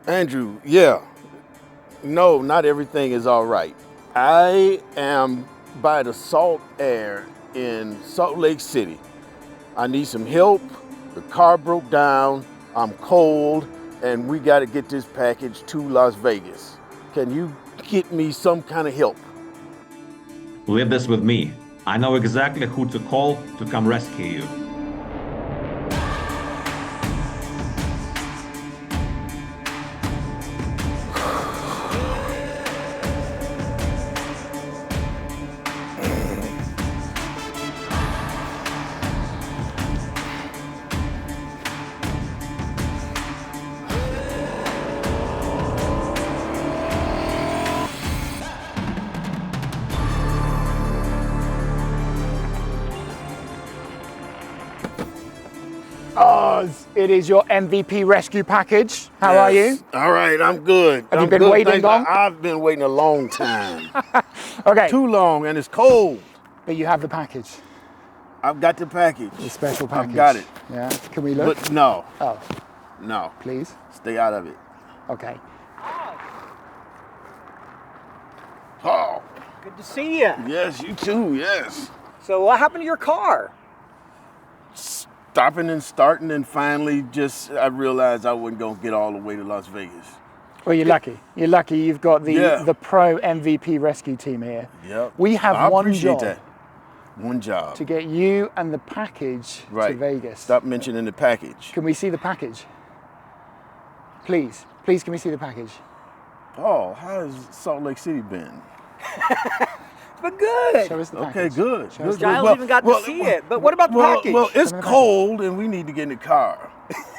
Andrew, yeah. No, not everything is all right. I am by the salt air in Salt Lake City. I need some help. The car broke down. I'm cold, and we got to get this package to Las Vegas. Can you get me some kind of help? Leave this with me. I know exactly who to call to come rescue you. Oz, it is your MVP rescue package. How are you? All right, I'm good. Have you been waiting long? I've been waiting a long time. Okay. Too long, and it's cold. But you have the package. I've got the package. The special package. I've got it. Yeah. Can we look? But no. Oh, No. please. Stay out of it. Okay. Oh, Good to see you. yes, you too, yes. So what happened to your car? Stopping and starting, and finally I realized I wasn't going to get all the way to Las Vegas. Well, you're lucky. You're lucky you've got the pro MVP rescue team here. Yep. We have I one appreciate job that. One job. to get you and the package Right. to Vegas. Stop mentioning the package. Can we see the package? Please. Please, can we see the package? Paul, how has Salt Lake City been? But good. Show us the Okay, package. good. Show us good, the good. Giles even got to see it. But what about the package? Well, it's Show me the cold, and we need to get in the car,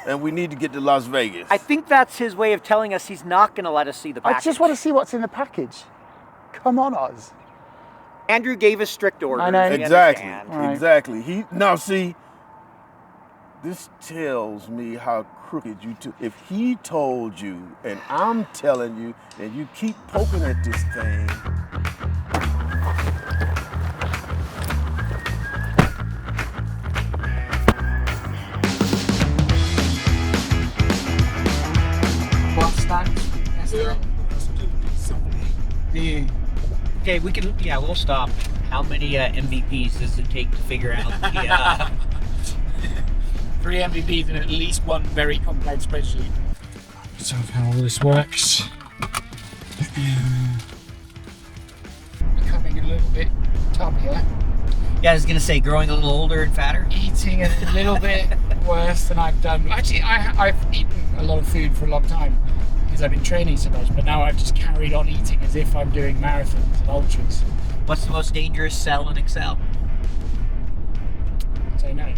and we need to get to Las Vegas. I think that's his way of telling us he's not going to let us see the package. I just want to see what's in the package. Come on, Oz. Andrew gave us strict orders. I know. we Exactly. understand. Right. Exactly. Now see, this tells me how crooked you two. If he told you, and I'm telling you, and you keep poking at this thing. What's that? Okay, we'll stop. How many MVPs does it take to figure out the 3 MVPs and at least one very complex spreadsheet. So how all this works. Becoming a little bit tubbier. Yeah, I was gonna say, growing a little older and fatter. Eating a little bit worse than I've done. Actually, I've eaten a lot of food for a long time because I've been training so much, but now I've just carried on eating as if I'm doing marathons and ultras. What's the most dangerous cell in Excel? So no.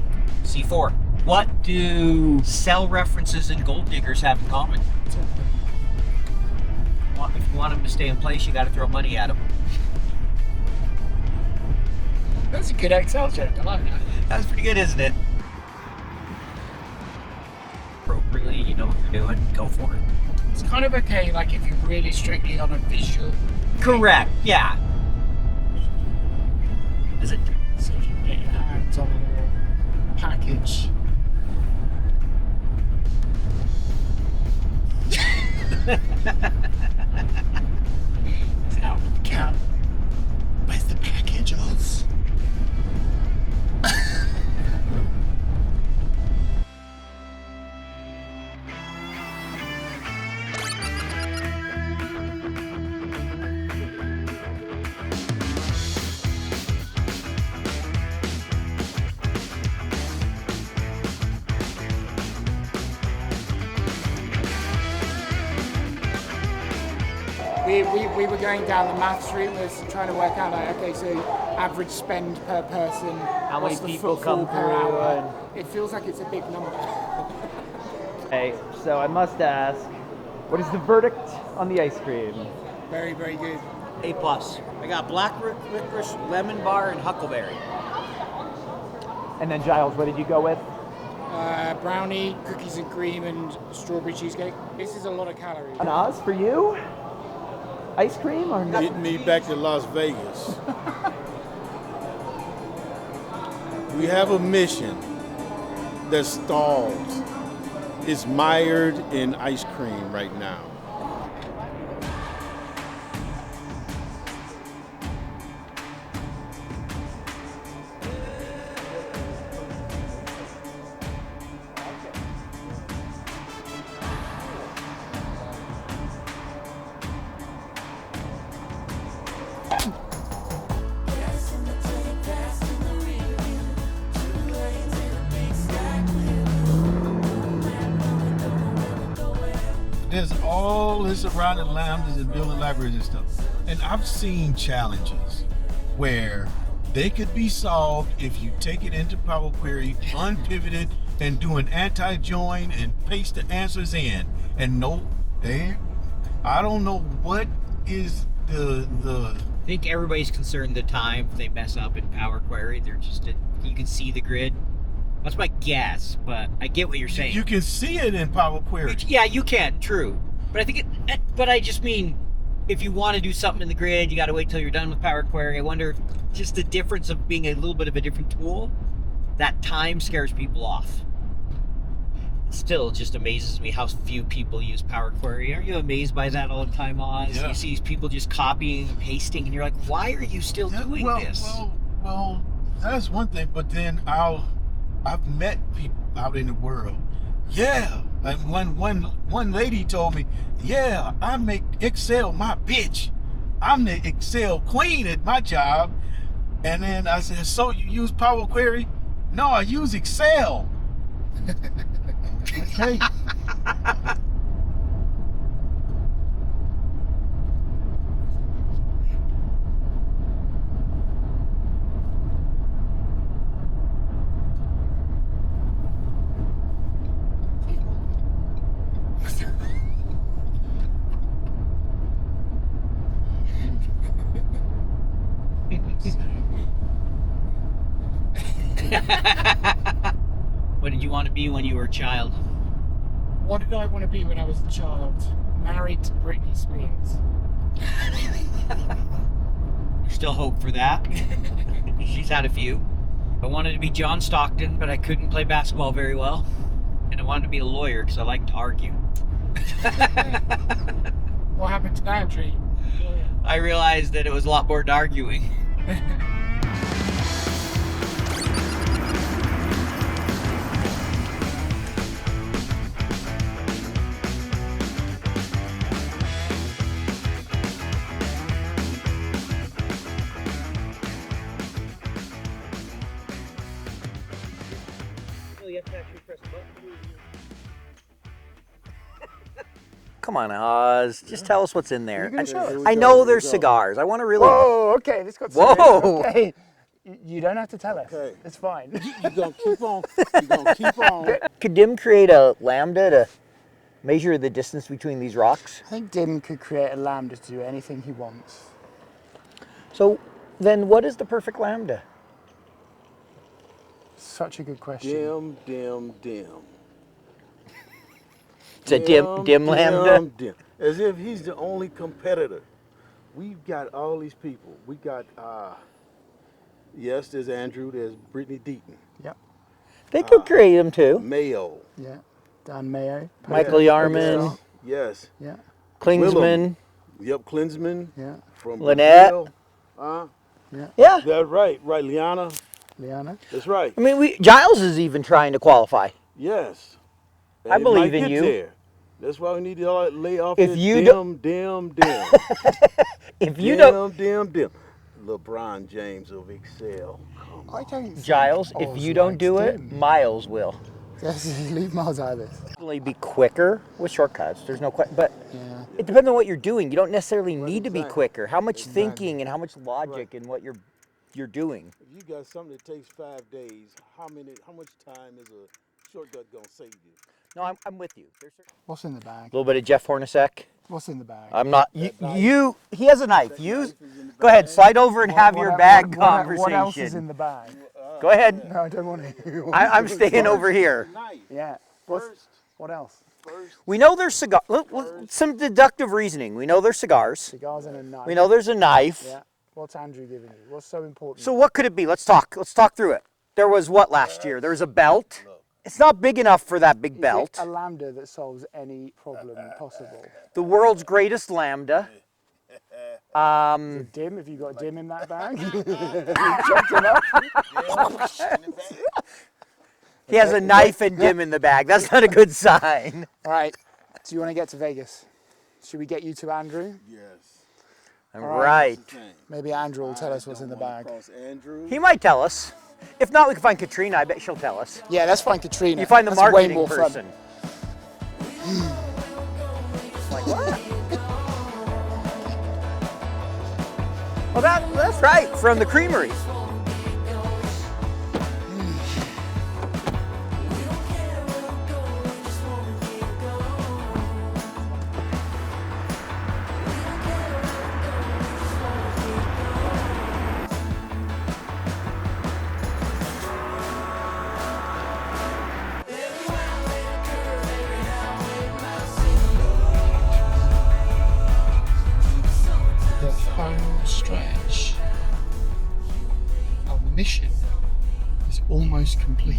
C4. What do cell references and gold diggers have in common? Well, if you want them to stay in place, you got to throw money at them. That's a good Excel joke. I like that. That's pretty good, isn't it? Appropriately, you know what you're doing. Go for it. It's kind of okay, like if you're really strictly on a visual. Correct. Yeah. Is it? So if you get your hands on a package. It's out of the cab. Where's the package, Oz? We were going down the maths route, was trying to work out, like, okay, so average spend per person, How what's many the people footfall come per through hour. It feels like it's a big number. Okay, so I must ask, what is the verdict on the ice cream? Very, very good. A+. I got black licorice, lemon bar, and huckleberry. And then Giles, what did you go with? Brownie, cookies and cream, and strawberry cheesecake. This is a lot of calories. An Oz for you? Ice cream or no? Get me back to Las Vegas. We have a mission. that's stalled. It's mired in ice cream right now. There's all this around the lambdas and building libraries and stuff. And I've seen challenges where they could be solved if you take it into Power Query, unpivoted, and do an anti-join and paste the answers in. And I don't know what is the I think everybody's concerned the time they mess up in Power Query. You can see the grid. That's my guess, but I get what you're saying. You can see it in Power Query. Yeah, you can, true. But I just mean, if you want to do something in the grid, you got to wait till you're done with Power Query. I wonder, just the difference of being a little bit of a different tool, that time scares people off. It still just amazes me how few people use Power Query. Aren't you amazed by that all the time, Oz? Yeah. You see these people just copying and pasting, and you're like, why are you still doing this? Well, that's one thing, but then I've met people out in the world. Yeah, and one lady told me, yeah, I make Excel my bitch. I'm the Excel queen at my job. And then I said, so you use Power Query? No, I use Excel. Okay. What did you want to be when you were a child? What did I want to be when I was a child? Married to Britney Spears. Still hope for that. She's had a few. I wanted to be John Stockton, but I couldn't play basketball very well. And I wanted to be a lawyer because I like to argue. What happened to that dream? I realized that it was a lot more than arguing. Come on, Oz. Just tell us what's in there. You gonna show us? I know there's cigars. I want to really. Whoa, okay, this got Whoa. serious. Okay. You don't have to tell us. Okay. It's fine. You're gonna keep on. You're gonna keep on. Could Dim create a lambda to measure the distance between these rocks? I think Dim could create a lambda to do anything he wants. So then what is the perfect lambda? Such a good question. Dim. It's a dim lambda? Dim. As if he's the only competitor. We've got all these people. We got, yes, there's Andrew, there's Brittany Deaton, Yep. They could create them too. Mayo. Yeah. Dan Mayo. Michael Yarman, Yes. Yeah. Klingsman. Yep, Klinsman. Yeah. Lynette. From Brazil. Yeah. That's right. Right, Liana. Liana. That's right. I mean, Giles is even trying to qualify. Yes. I And it believe might in get you. There. That's why we need to lay off If this you dim. If you don't, dim. LeBron James of Excel. I don't think Giles, if Oz you don't likes do it, Dim. Miles will. Yes, leave Miles out of this. Definitely be quicker with shortcuts. There's no question, but Yeah. it depends on what you're doing. You don't necessarily need to be quicker. How much thinking and how much logic and what you're doing. If you got something that takes 5 days, how much time is a shortcut gonna save you? No, I'm with you. There's a What's in the bag? little bit of Jeff Hornacek. What's in the bag? I'm not. You. He has a knife. Go ahead. Slide over and have your bag conversation. What else is in the bag? Go ahead. No, I don't want to. I'm staying over here. Knife. Yeah. What else? We know there's cigars. Some deductive reasoning. We know there's cigars. Cigars and a knife. We know there's a knife. Yeah. What's Andrew giving you? What's so important? So what could it be? Let's talk through it. There was what last year? There was a belt. It's not big enough for that big Is belt. it a lambda that solves any problem possible? The world's greatest lambda. Is it dim? Have you got dim in that bag? You chopped him up. He has a knife and dim in the bag. That's not a good sign. All right. Do you want to get to Vegas? Should we get you to Andrew? Yes. Right. Maybe Andrew will tell us what's in the bag. He might tell us. If not, we can find Katrina. I bet she'll tell us. Yeah, let's find Katrina. You find the That's way marketing more person. Like what? Well, that's right, from the creamery. The home stretch. Our mission is almost complete.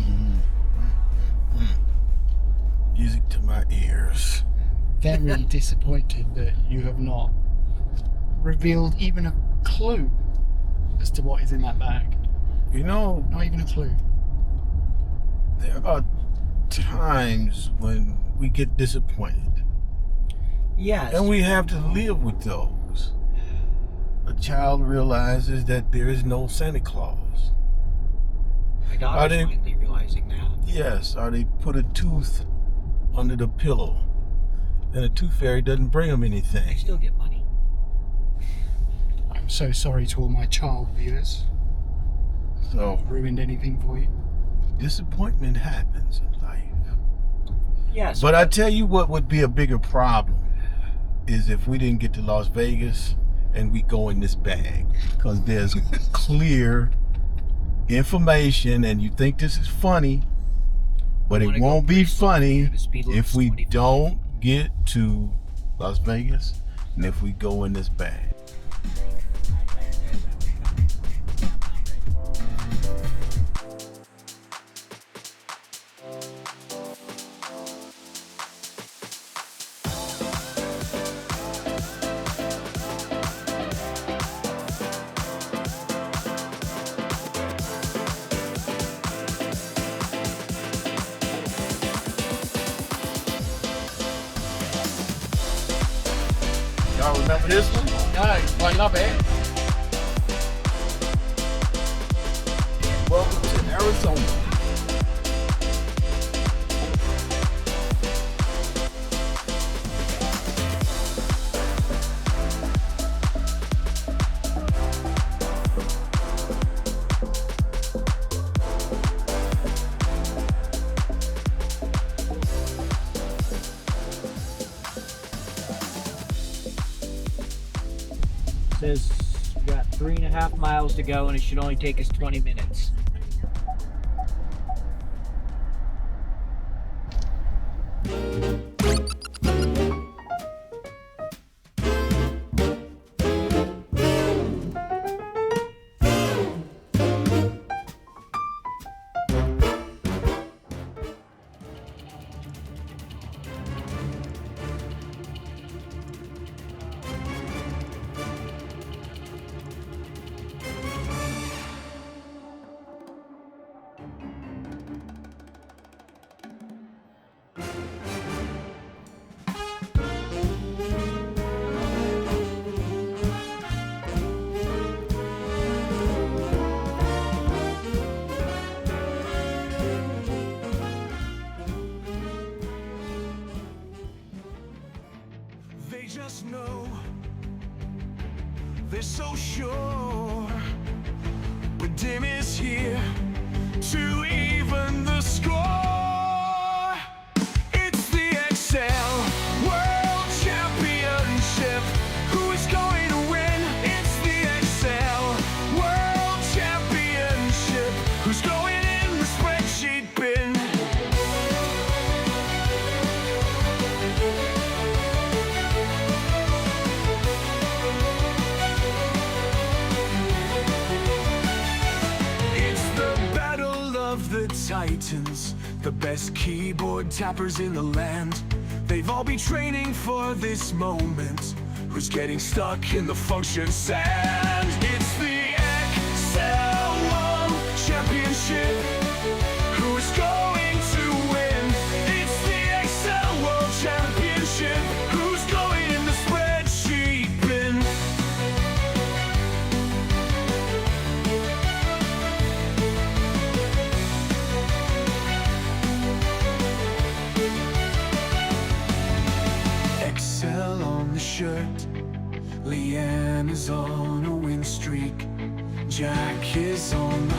Music to my ears. Very disappointed that you have not revealed even a clue as to what is in that bag. You know, Not even a clue. there are times when we get disappointed, Yes. and we have to live with those. A child realizes that there is no Santa Claus. My Are daughter's they- finally realizing that. Yes, or they put a tooth under the pillow, and the tooth fairy doesn't bring them I anything. still get money. I'm so sorry to all my child viewers. So Ruined anything for you? disappointment happens in life. Yes. But I tell you what would be a bigger problem is if we didn't get to Las Vegas and we go in this bag, because there's clear information, and you think this is funny, but it won't be funny The speed limit's if we 25. don't get to Las Vegas and if we go in this bag. Y'all remember this one? No, I love it. Welcome to Arizona. Says we got 3.5 miles to go and it should only take us 20 minutes. They just know, they're so sure. When dim is here to even the score. It's the Excel World Championship. Who is going to win? It's the Excel World Championship. Who's going in the spreadsheet bin? It's the battle of the Titans. the best keyboard tappers in the land. They've all been training for this moment. Who's getting stuck in the function sand? It's the Excel World Championship. Who's going to win? It's the Excel World Championship. Who's going in the spreadsheet bin? Excel on the shirt, Leanne is on a win streak, Jack is on the